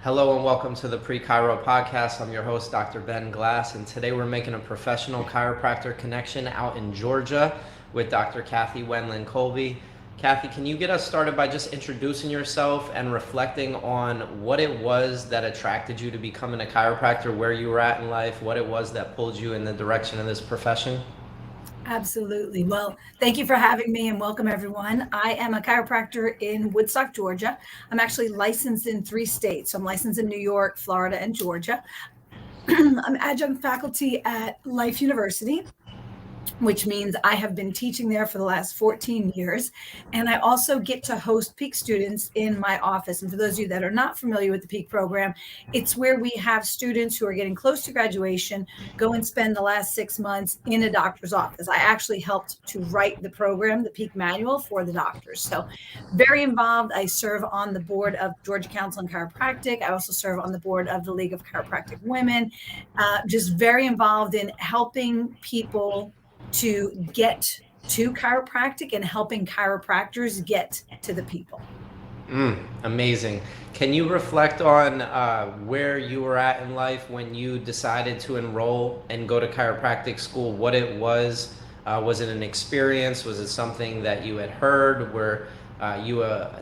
Hello and welcome to the Pre-Chiro podcast. I'm your host, Dr. Ben Glass, and today we're making a professional chiropractor connection out in Georgia with Dr. Cathy Wendland-Colby. Cathy, can you get us started by just introducing yourself and reflecting on what it was that attracted you to becoming a chiropractor, where you were at in life, what it was that pulled you in the direction of this profession? Absolutely. Well, thank you for having me and welcome everyone. I am a chiropractor in Woodstock, Georgia. I'm actually licensed in 3 states. So I'm licensed in New York, Florida, and Georgia. I'm adjunct faculty at Life University, which means I have been teaching there for the last 14 years. And I also get to host Peak students in my office. And for those of you that are not familiar with the Peak program, it's where we have students who are getting close to graduation go and spend the last 6 months in a doctor's office. I actually helped to write the program, the Peak manual for the doctors. So very involved. I serve on the board of Georgia Council on Chiropractic. I also serve on the board of the League of Chiropractic Women. Just very involved in helping people to get to chiropractic and helping chiropractors get to the people. Amazing. Can you reflect on where you were at in life when you decided to enroll and go to chiropractic school? What it was? Was it an experience? Was it something that you had heard?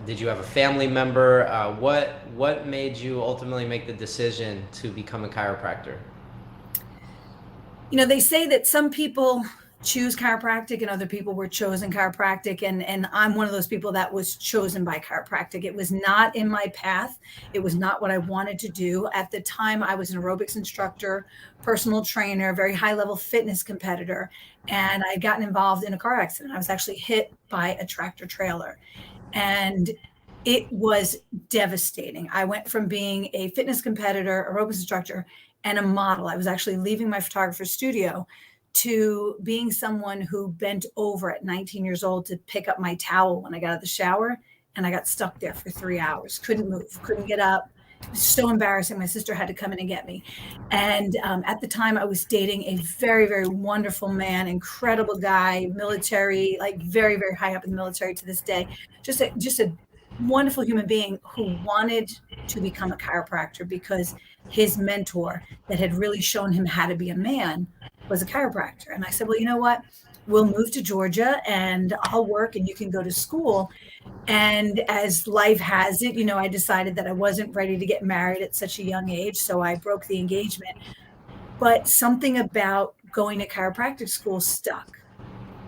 Did you have a family member? What made you ultimately make the decision to become a chiropractor? You know, they say that some people choose chiropractic and other people were chosen chiropractic, and I'm one of those people that was chosen by chiropractic. It was not in my path. It was not what I wanted to do. At the time, I was an aerobics instructor, personal trainer, very high level fitness competitor, and I had gotten involved in a car accident. I was actually hit by a tractor trailer, and it was devastating. I went from being a fitness competitor, aerobics instructor, and a model. I was actually leaving my photographer's studio to being someone who bent over at 19 years old to pick up my towel when I got out of the shower. And I got stuck there for 3 hours, couldn't move, couldn't get up. It was so embarrassing. My sister had to come in and get me. And at the time, I was dating a very, very wonderful man, incredible guy, military, like very, very high up in the military to this day. Just a wonderful human being who wanted to become a chiropractor because his mentor that had really shown him how to be a man was a chiropractor. And I said, well, you know what? We'll move to Georgia and I'll work and you can go to school. And as life has it, you know, I decided that I wasn't ready to get married at such a young age. So I broke the engagement. But something about going to chiropractic school stuck.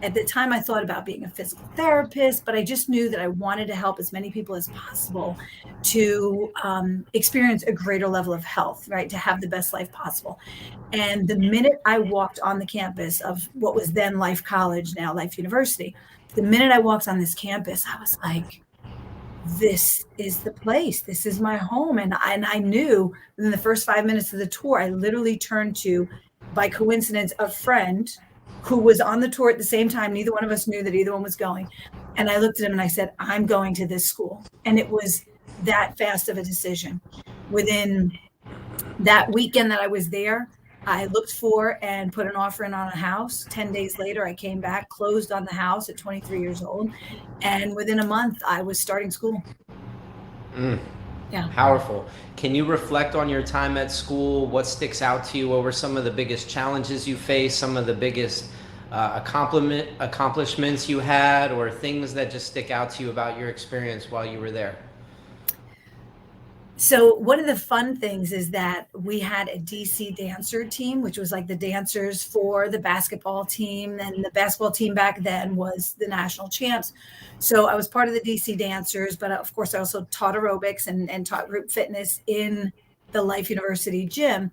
At the time, I thought about being a physical therapist, but I just knew that I wanted to help as many people as possible to experience a greater level of health, right? To have the best life possible. And the minute I walked on the campus of what was then Life College, now Life University, the minute I walked on this campus, I was like, this is the place. This is my home. And I knew within the first 5 minutes of the tour, I literally turned to, by coincidence, a friend who was on the tour at the same time. Neither one of us knew that either one was going. And I looked at him and I said, I'm going to this school. And it was that fast of a decision. Within that weekend that I was there, I looked for and put an offer in on a house. 10 days later, I came back, closed on the house at 23 years old. And within a month, I was starting school. Yeah. Powerful. Can you reflect on your time at school? What sticks out to you? What were some of the biggest challenges you faced? Some of the biggest accomplishments you had, or things that just stick out to you about your experience while you were there? So one of the fun things is that we had a DC dancer team, which was like the dancers for the basketball team. And the basketball team back then was the national champs. So I was part of the DC dancers, but of course I also taught aerobics and taught group fitness in the Life University gym.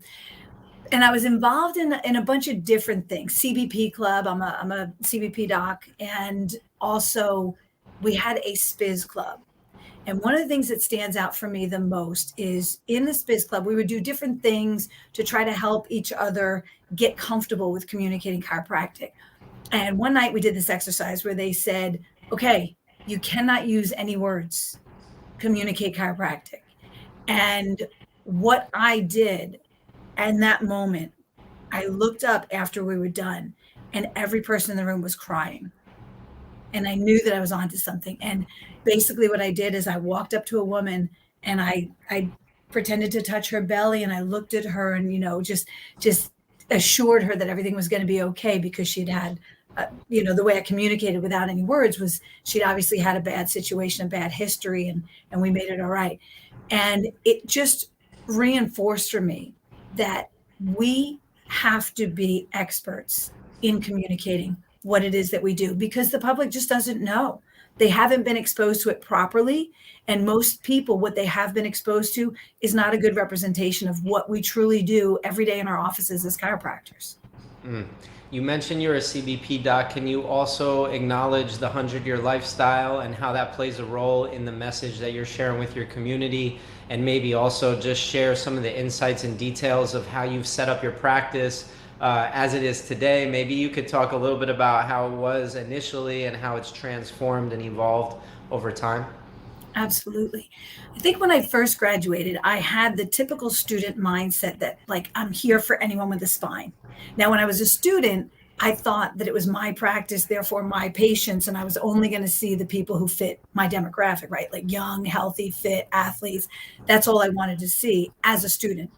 And I was involved in a bunch of different things. CBP club, I'm a CBP doc. And also we had a SPIZ club. And one of the things that stands out for me the most is in the SPIZ Club, we would do different things to try to help each other get comfortable with communicating chiropractic. And one night we did this exercise where they said, okay, you cannot use any words, communicate chiropractic. And what I did in that moment, I looked up after we were done and every person in the room was crying. And I knew that I was onto something. And basically what I did is I walked up to a woman and I pretended to touch her belly, and I looked at her and, just assured her that everything was going to be okay, because she'd had, the way I communicated without any words was she'd obviously had a bad situation, a bad history, and we made it all right. And it just reinforced for me that we have to be experts in communicating what it is that we do, because the public just doesn't know. They haven't been exposed to it properly. And most people, what they have been exposed to is not a good representation of what we truly do every day in our offices as chiropractors. You mentioned you're a CBP doc. Can you also acknowledge the 100-year lifestyle and how that plays a role in the message that you're sharing with your community? And maybe also just share some of the insights and details of how you've set up your practice as it is today. Maybe you could talk a little bit about how it was initially and how it's transformed and evolved over time. Absolutely. I think when I first graduated, I had the typical student mindset that, like, I'm here for anyone with a spine. Now, when I was a student, I thought that it was my practice, therefore my patients, and I was only going to see the people who fit my demographic, right? Like young, healthy, fit athletes. That's all I wanted to see as a student,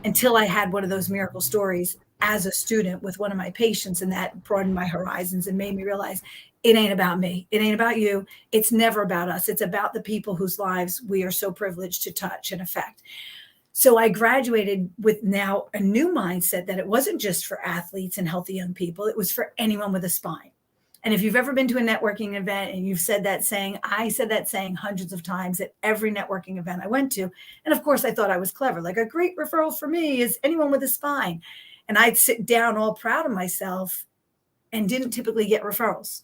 until I had one of those miracle stories as a student with one of my patients, and that broadened my horizons and made me realize it ain't about me. It ain't about you. It's never about us. It's about the people whose lives we are so privileged to touch and affect. So I graduated with now a new mindset that it wasn't just for athletes and healthy young people. It was for anyone with a spine. And if you've ever been to a networking event and you've said that saying, I said that saying hundreds of times at every networking event I went to. And of course, I thought I was clever. Like, a great referral for me is anyone with a spine. And I'd sit down all proud of myself and didn't typically get referrals,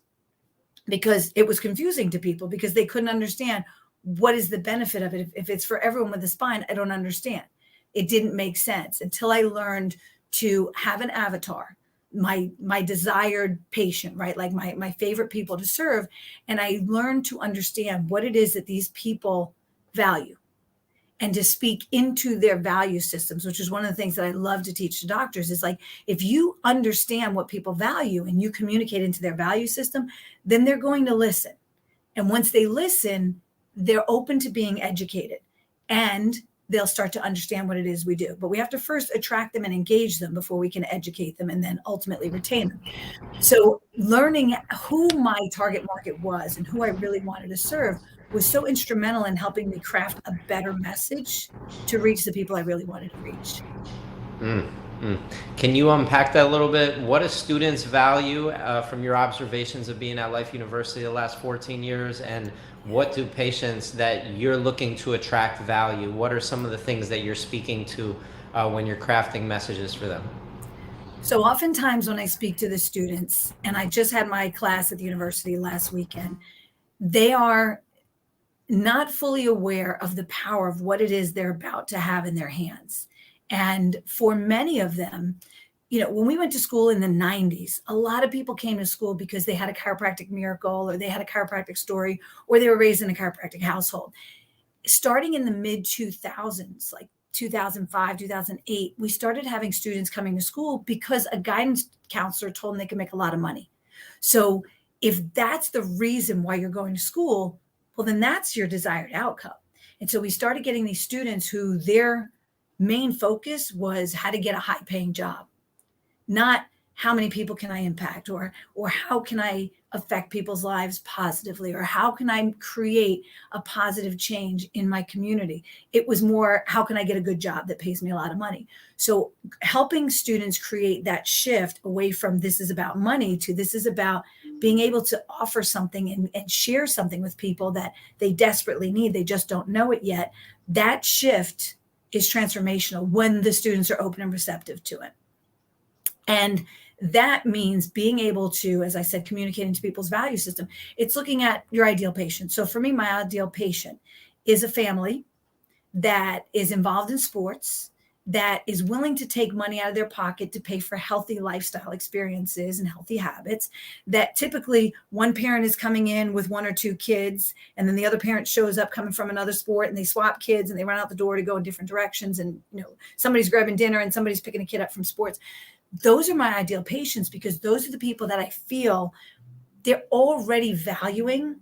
because it was confusing to people, because they couldn't understand what is the benefit of it. If it's for everyone with a spine, I don't understand. It didn't make sense until I learned to have an avatar, my desired patient, right? Like my favorite people to serve. And I learned to understand what it is that these people value, and to speak into their value systems, which is one of the things that I love to teach to doctors, is like, if you understand what people value and you communicate into their value system, then they're going to listen. And once they listen, they're open to being educated, and they'll start to understand what it is we do. But we have to first attract them and engage them before we can educate them and then ultimately retain them. So learning who my target market was and who I really wanted to serve was so instrumental in helping me craft a better message to reach the people I really wanted to reach. Can you unpack that a little bit? What do students value from your observations of being at Life University the last 14 years? And what do patients that you're looking to attract value? What are some of the things that you're speaking to when you're crafting messages for them? So oftentimes when I speak to the students, and I just had my class at the university last weekend, they are not fully aware of the power of what it is they're about to have in their hands. And for many of them, when we went to school in the 90s, a lot of people came to school because they had a chiropractic miracle, or they had a chiropractic story, or they were raised in a chiropractic household. Starting in the mid 2000s, like 2005, 2008, we started having students coming to school because a guidance counselor told them they could make a lot of money. So if that's the reason why you're going to school, well, then that's your desired outcome. And so we started getting these students who their main focus was how to get a high paying job, not how many people can I impact, or how can I affect people's lives positively, or how can I create a positive change in my community. It was more, how can I get a good job that pays me a lot of money? So helping students create that shift away from this is about money to this is about being able to offer something and share something with people that they desperately need. They just don't know it yet. That shift is transformational when the students are open and receptive to it. And that means being able to, as I said, communicating to people's value system. It's looking at your ideal patient. So for me, my ideal patient is a family that is involved in sports, that is willing to take money out of their pocket to pay for healthy lifestyle experiences and healthy habits, that typically one parent is coming in with one or two kids, and then the other parent shows up coming from another sport, and they swap kids and they run out the door to go in different directions. And, somebody's grabbing dinner and somebody's picking a kid up from sports. Those are my ideal patients, because those are the people that I feel they're already valuing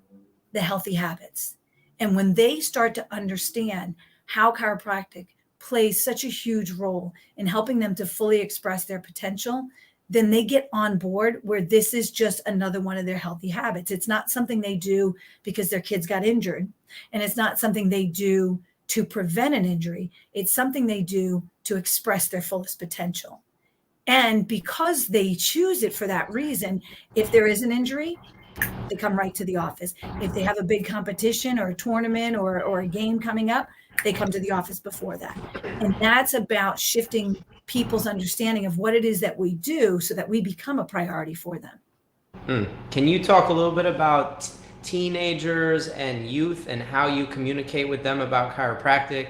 the healthy habits. And when they start to understand how chiropractic plays such a huge role in helping them to fully express their potential, then they get on board where this is just another one of their healthy habits. It's not something they do because their kids got injured, and it's not something they do to prevent an injury. It's something they do to express their fullest potential. And because they choose it for that reason, if there is an injury, they come right to the office. If they have a big competition or a tournament or a game coming up, they come to the office before that. And that's about shifting people's understanding of what it is that we do so that we become a priority for them. Can you talk a little bit about teenagers and youth and how you communicate with them about chiropractic?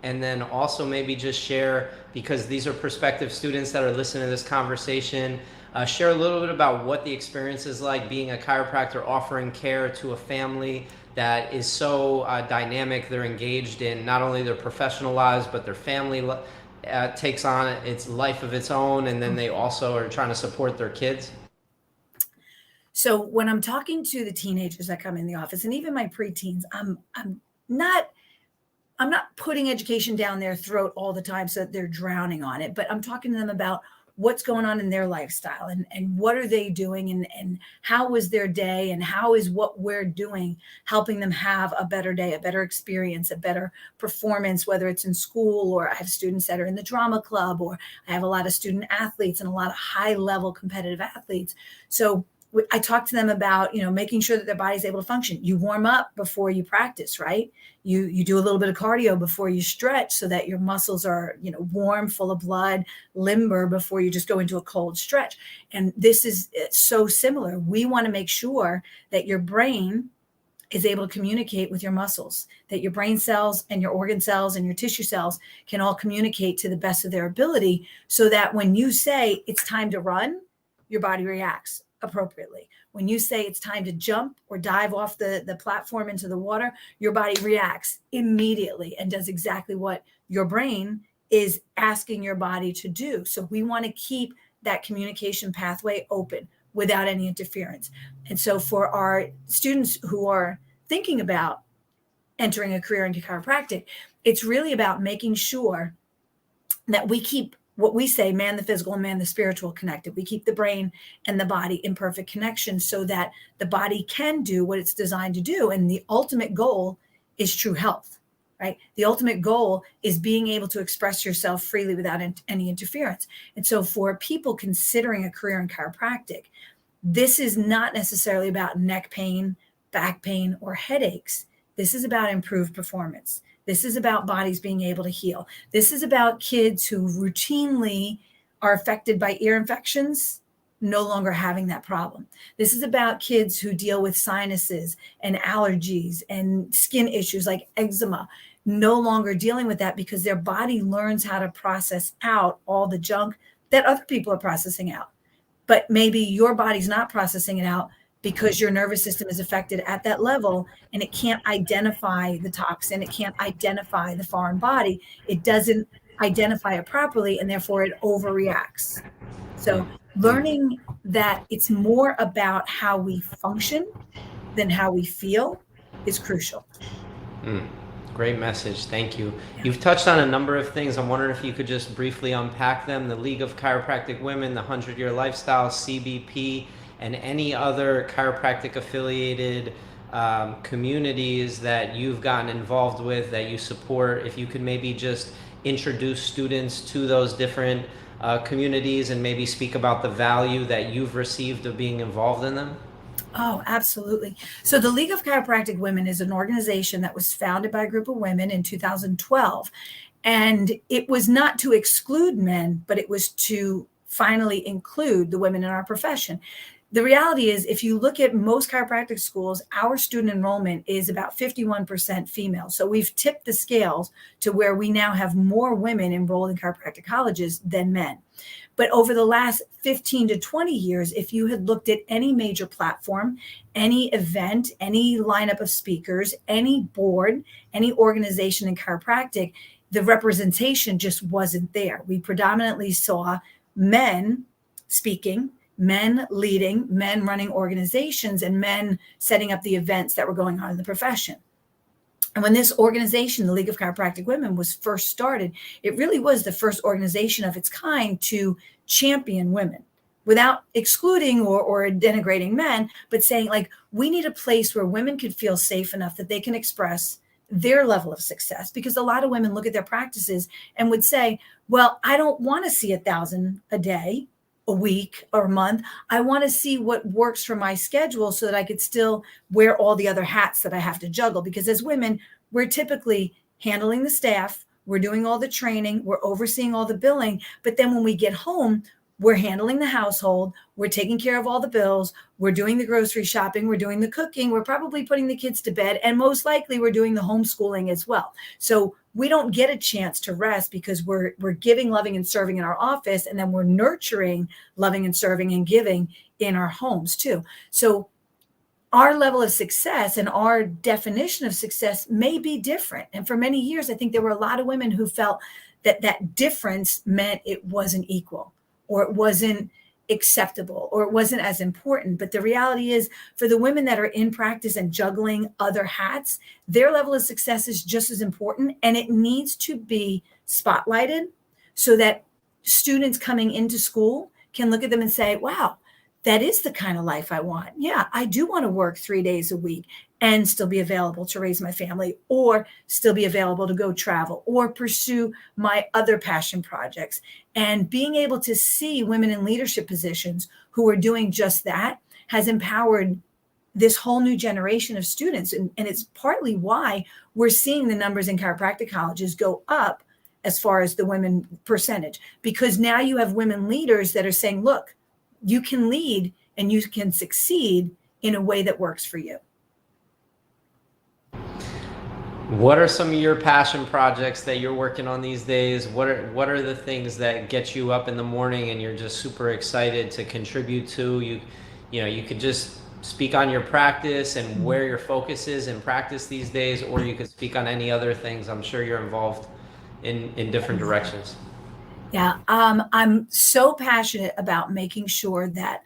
And then also maybe just share, because these are prospective students that are listening to this conversation, share a little bit about what the experience is like being a chiropractor, offering care to a family that is so dynamic. They're engaged in not only their professional lives, but their family takes on its life of its own, and then they also are trying to support their kids. So when I'm talking to the teenagers that come in the office, and even my preteens, I'm not putting education down their throat all the time so that they're drowning on it, but I'm talking to them about what's going on in their lifestyle and what are they doing and how was their day and how is what we're doing helping them have a better day, a better experience, a better performance, whether it's in school, or I have students that are in the drama club, or I have a lot of student athletes and a lot of high level competitive athletes. So I talk to them about, making sure that their body's able to function. You warm up before you practice, right? You do a little bit of cardio before you stretch so that your muscles are, warm, full of blood, limber before you just go into a cold stretch. And this is so similar. We want to make sure that your brain is able to communicate with your muscles, that your brain cells and your organ cells and your tissue cells can all communicate to the best of their ability, so that when you say it's time to run, your body reacts appropriately. When you say it's time to jump or dive off the platform into the water, your body reacts immediately and does exactly what your brain is asking your body to do. So we want to keep that communication pathway open without any interference. And so for our students who are thinking about entering a career into chiropractic, it's really about making sure that we keep what we say, man the physical and man the spiritual connected. We keep the brain and the body in perfect connection so that the body can do what it's designed to do. And the ultimate goal is true health, right? The ultimate goal is being able to express yourself freely without any interference. And so for people considering a career in chiropractic, this is not necessarily about neck pain, back pain, or headaches. This is about improved performance. This is about bodies being able to heal. This is about kids who routinely are affected by ear infections no longer having that problem. This is about kids who deal with sinuses and allergies and skin issues like eczema, no longer dealing with that because their body learns how to process out all the junk that other people are processing out. But maybe your body's not processing it out because your nervous system is affected at that level and it can't identify the toxin. It can't identify the foreign body. It doesn't identify it properly, and therefore it overreacts. So learning that it's more about how we function than how we feel is crucial. Great message. Thank you. Yeah. You've touched on a number of things. I'm wondering if you could just briefly unpack them. The League of Chiropractic Women, the 100-Year Lifestyle, CBP, and any other chiropractic affiliated communities that you've gotten involved with, that you support. If you could maybe just introduce students to those different communities and maybe speak about the value that you've received of being involved in them. Oh, absolutely. So the League of Chiropractic Women is an organization that was founded by a group of women in 2012. And it was not to exclude men, but it was to finally include the women in our profession. The reality is, if you look at most chiropractic schools, our student enrollment is about 51% female. So we've tipped the scales to where we now have more women enrolled in chiropractic colleges than men. But over the last 15 to 20 years, if you had looked at any major platform, any event, any lineup of speakers, any board, any organization in chiropractic, the representation just wasn't there. We predominantly saw men speaking, men leading, men running organizations, and men setting up the events that were going on in the profession. And when this organization, the League of Chiropractic Women, was first started, it really was the first organization of its kind to champion women without excluding or denigrating men, but saying, like, we need a place where women could feel safe enough that they can express their level of success. Because a lot of women look at their practices and would say, well, I don't want to see 1,000 a day, a week, or a month. I want to see what works for my schedule so that I could still wear all the other hats that I have to juggle. Because as women, we're typically handling the staff, we're doing all the training, we're overseeing all the billing. But then when we get home, we're handling the household, we're taking care of all the bills, we're doing the grocery shopping, we're doing the cooking, we're probably putting the kids to bed, and most likely we're doing the homeschooling as well. So we don't get a chance to rest because we're giving, loving, and serving in our office, and then we're nurturing, loving, and serving and giving in our homes too. So our level of success and our definition of success may be different. And for many years, I think there were a lot of women who felt that that difference meant it wasn't equal, or it wasn't acceptable, or it wasn't as important. But the reality is, for the women that are in practice and juggling other hats, their level of success is just as important. And it needs to be spotlighted so that students coming into school can look at them and say, wow, that is the kind of life I want. Yeah, I do want to work 3 days a week and still be available to raise my family, or still be available to go travel, or pursue my other passion projects. And being able to see women in leadership positions who are doing just that has empowered this whole new generation of students. And it's partly why we're seeing the numbers in chiropractic colleges go up as far as the women percentage, because now you have women leaders that are saying, look, you can lead and you can succeed in a way that works for you. What are some of your passion projects that you're working on these days? What are the things that get you up in the morning and you're just super excited to contribute to? You could just speak on your practice and where your focus is in practice these days, or you could speak on any other things. I'm sure you're involved in different directions. Yeah, I'm so passionate about making sure that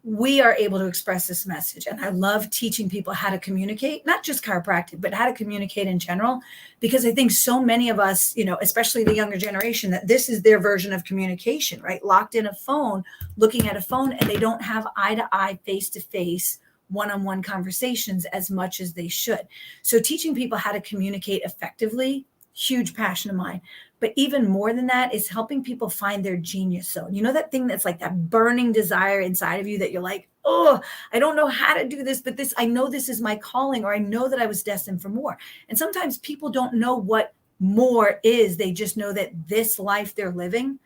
we are able to express this message. And I love teaching people how to communicate, not just chiropractic, but how to communicate in general, because I think so many of us, especially the younger generation, that this is their version of communication, right? Locked in a phone, looking at a phone, and they don't have eye-to-eye, face-to-face, one-on-one conversations as much as they should. So teaching people how to communicate effectively, huge passion of mine. But even more than that is helping people find their genius zone. You know, that thing that's like that burning desire inside of you that you're like, oh, I don't know how to do this, but I know this is my calling, or I know that I was destined for more. And sometimes people don't know what more is. They just know that this life they're living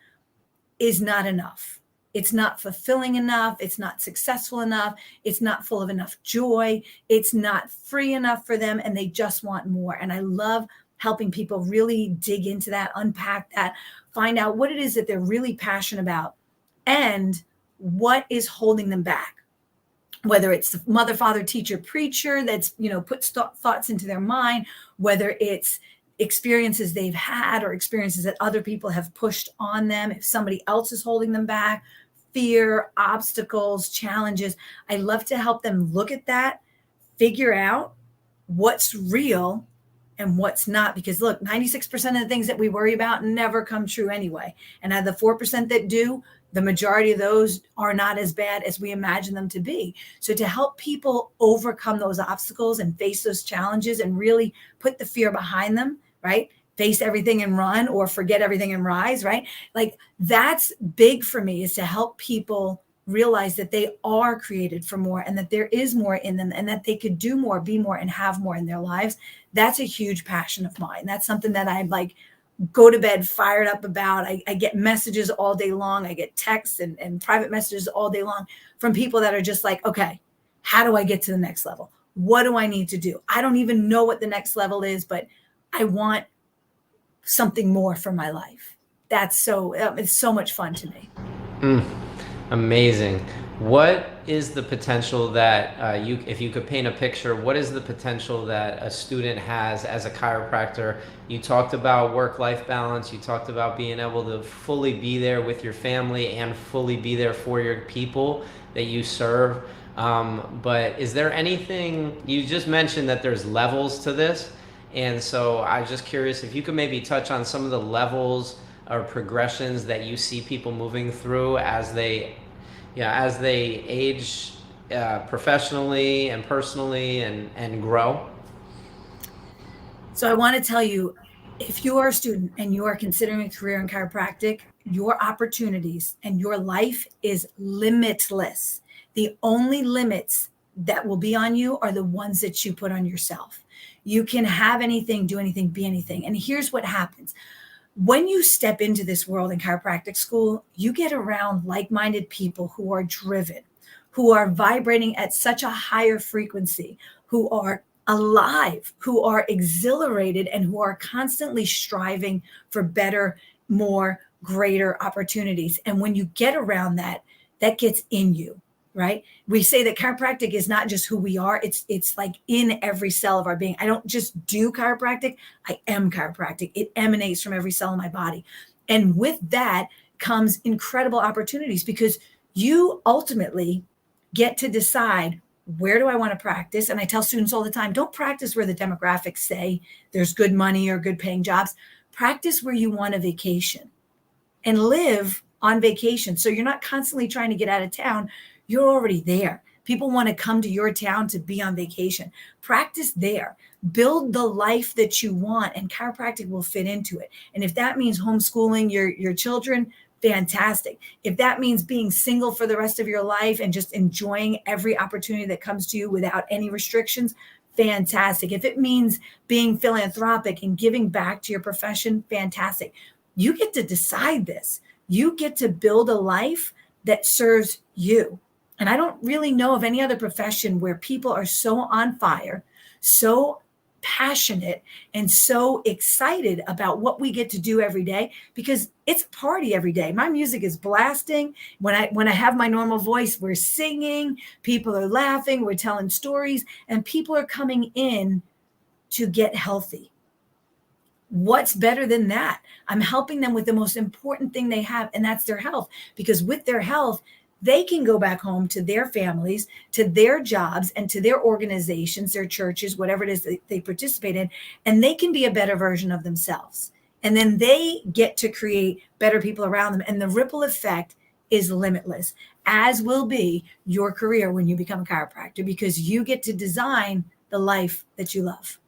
is not enough. It's not fulfilling enough. It's not successful enough. It's not full of enough joy. It's not free enough for them. And they just want more. And I love helping people really dig into that, unpack that, find out what it is that they're really passionate about and what is holding them back. Whether it's the mother, father, teacher, preacher that's, puts thoughts into their mind, whether it's experiences they've had or experiences that other people have pushed on them, if somebody else is holding them back, fear, obstacles, challenges. I love to help them look at that, figure out what's real and what's not. Because look, 96% of the things that we worry about never come true anyway. And of the 4% that do, the majority of those are not as bad as we imagine them to be. So to help people overcome those obstacles and face those challenges and really put the fear behind them, right? Face everything and run, or forget everything and rise, right? Like, that's big for me, is to help people realize that they are created for more and that there is more in them and that they could do more, be more, and have more in their lives. That's a huge passion of mine. That's something that I go to bed fired up about. I get messages all day long. I get texts and private messages all day long from people that are just like, okay, how do I get to the next level? What do I need to do? I don't even know what the next level is, but I want something more for my life. That's it's so much fun to me. Amazing. What is the potential that if you could paint a picture, what is the potential that a student has as a chiropractor? You talked about work-life balance. You talked about being able to fully be there with your family and fully be there for your people that you serve. But is there anything, you just mentioned that there's levels to this. And so I was just curious if you could maybe touch on some of the levels or progressions that you see people moving through as they, as they age professionally and personally and grow. So I want to tell you, if you are a student and you are considering a career in chiropractic, your opportunities and your life is limitless. The only limits that will be on you are the ones that you put on yourself. You can have anything, do anything, be anything. And here's what happens. When you step into this world in chiropractic school, you get around like-minded people who are driven, who are vibrating at such a higher frequency, who are alive, who are exhilarated, and who are constantly striving for better, more, greater opportunities. And when you get around that, that gets in you, right? We say that chiropractic is not just who we are, it's like in every cell of our being. I don't just do chiropractic, I am chiropractic. It emanates from every cell in my body. And with that comes incredible opportunities, because you ultimately get to decide, where do I want to practice? And I tell students all the time, don't practice where the demographics say there's good money or good paying jobs. Practice where you want a vacation and live on vacation. So you're not constantly trying to get out of town. You're already there. People want to come to your town to be on vacation. Practice there. Build the life that you want, and chiropractic will fit into it. And if that means homeschooling your children, fantastic. If that means being single for the rest of your life and just enjoying every opportunity that comes to you without any restrictions, fantastic. If it means being philanthropic and giving back to your profession, fantastic. You get to decide this. You get to build a life that serves you. And I don't really know of any other profession where people are so on fire, so passionate, and so excited about what we get to do every day, because it's a party every day. My music is blasting. When I have my normal voice, we're singing, people are laughing, we're telling stories, and people are coming in to get healthy. What's better than that? I'm helping them with the most important thing they have, and that's their health. Because with their health, they can go back home to their families, to their jobs, and to their organizations, their churches, whatever it is that they participate in, and they can be a better version of themselves. And then they get to create better people around them. And the ripple effect is limitless, as will be your career when you become a chiropractor, because you get to design the life that you love.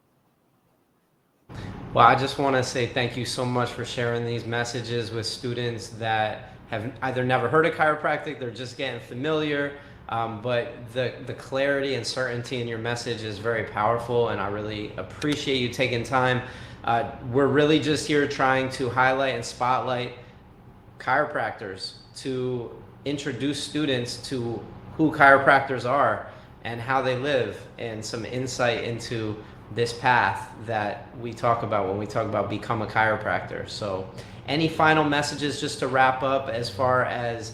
Well, I just want to say thank you so much for sharing these messages with students that have either never heard of chiropractic, they're just getting familiar, but the clarity and certainty in your message is very powerful, and I really appreciate you taking time. We're really just here trying to highlight and spotlight chiropractors, to introduce students to who chiropractors are and how they live, and some insight into this path that we talk about when we talk about become a chiropractor. So any final messages just to wrap up, as far as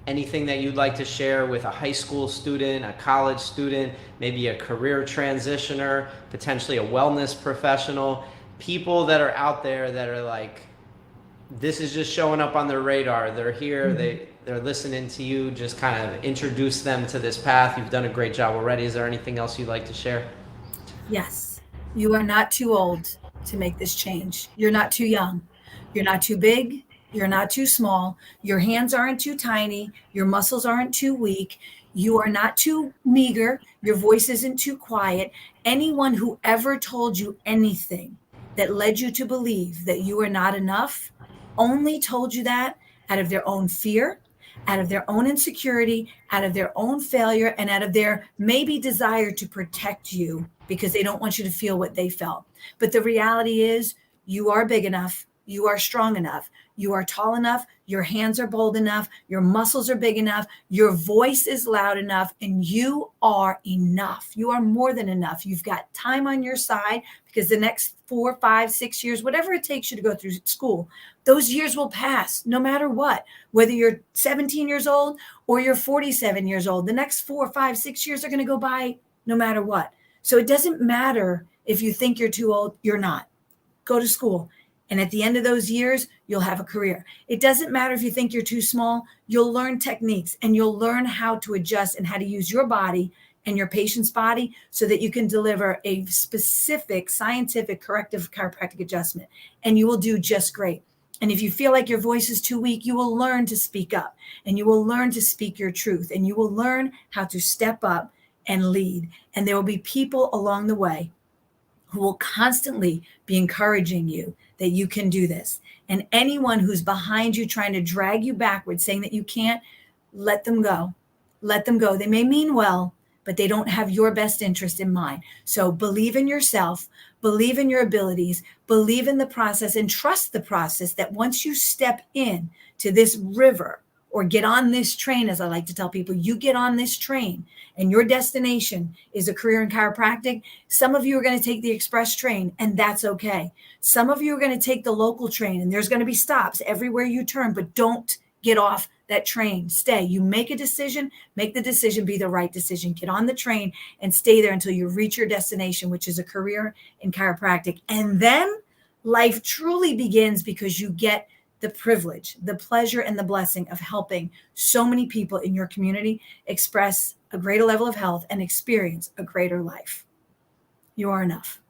anything that you'd like to share with a high school student, a college student, maybe a career transitioner, potentially a wellness professional, people that are out there that are like, this is just showing up on their radar. They're here, they're listening to you, just kind of introduce them to this path. You've done a great job already. Is there anything else you'd like to share? Yes, you are not too old to make this change. You're not too young. You're not too big. You're not too small. Your hands aren't too tiny. Your muscles aren't too weak. You are not too meager. Your voice isn't too quiet. Anyone who ever told you anything that led you to believe that you are not enough only told you that out of their own fear, out of their own insecurity, out of their own failure, and out of their maybe desire to protect you, because they don't want you to feel what they felt. But the reality is, you are big enough, you are strong enough, you are tall enough, your hands are bold enough, your muscles are big enough, your voice is loud enough, and you are enough. You are more than enough. You've got time on your side, because the next 4, 5, 6 years, whatever it takes you to go through school, those years will pass no matter what. Whether you're 17 years old or you're 47 years old, the next 4, 5, 6 years are going to go by no matter what. So it doesn't matter if you think you're too old, you're not. Go to school. And at the end of those years, you'll have a career. It doesn't matter if you think you're too small, you'll learn techniques and you'll learn how to adjust and how to use your body and your patient's body so that you can deliver a specific scientific corrective chiropractic adjustment, and you will do just great. And if you feel like your voice is too weak, you will learn to speak up, and you will learn to speak your truth, and you will learn how to step up and lead. And there will be people along the way who will constantly be encouraging you that you can do this. And anyone who's behind you trying to drag you backwards, saying that you can't, let them go. Let them go. They may mean well, but they don't have your best interest in mind. So believe in yourself, believe in your abilities, believe in the process, and trust the process that once you step in to this river or get on this train, as I like to tell people, you get on this train and your destination is a career in chiropractic. Some of you are going to take the express train, and that's okay. Some of you are going to take the local train, and there's going to be stops everywhere you turn, but don't get off that train. Stay. You make a decision, make the decision be the right decision. Get on the train and stay there until you reach your destination, which is a career in chiropractic. And then life truly begins, because you get the privilege, the pleasure, and the blessing of helping so many people in your community express a greater level of health and experience a greater life. You are enough.